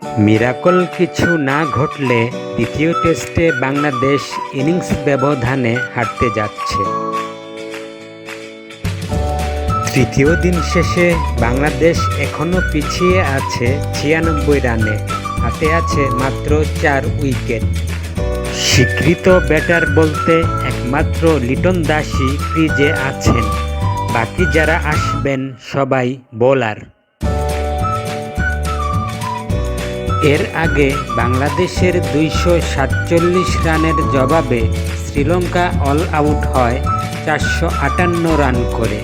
Miracle কিছু না ঘটলে দ্বিতীয় টেস্টে বাংলাদেশ ইনিংস ব্যবধানে হারতে যাচ্ছে। তৃতীয় দিন শেষে বাংলাদেশ এখনও পিছিয়ে আছে 96 রানে, হাতে আছে মাত্র 4 উইকেট। স্বীকৃত ব্যাটার বলতে একমাত্র লিটন দাসই ক্রিজে আছেন, বাকি যারা আসবেন সবাই বোলার। এর আগে বাংলাদেশের 247 রানের জবাবে শ্রীলঙ্কা অল আউট হয় 458 রান করে।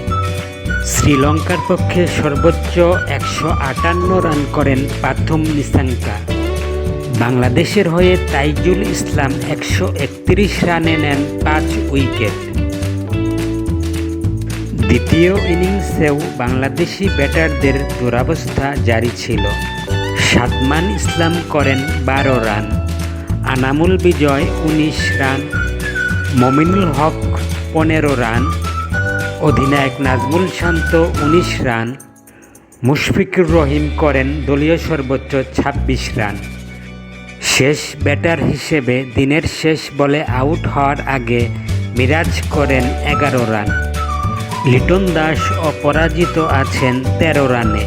শ্রীলঙ্কার পক্ষে সর্বোচ্চ 158 রান করেন পাথুম নিসাঙ্কা। বাংলাদেশের হয়ে তাইজুল ইসলাম 131 রানে নেন 5 উইকেট। দ্বিতীয় ইনিংসেও বাংলাদেশি ব্যাটারদের দুরবস্থা জারি ছিল। সাদমান ইসলাম করেন 12 রান, আনামুল বিজয় 19 রান, মমিনুল হক 15 রান, অধিনায়ক নাজমুল শান্ত 19 রান, মুশফিকুর রহিম করেন দলীয় সর্বোচ্চ 26 রান। শেষ ব্যাটার হিসেবে দিনের শেষ বলে আউট হওয়ার আগে মিরাজ করেন 11 রান। লিটন দাস অপরাজিত আছেন 13 রানে।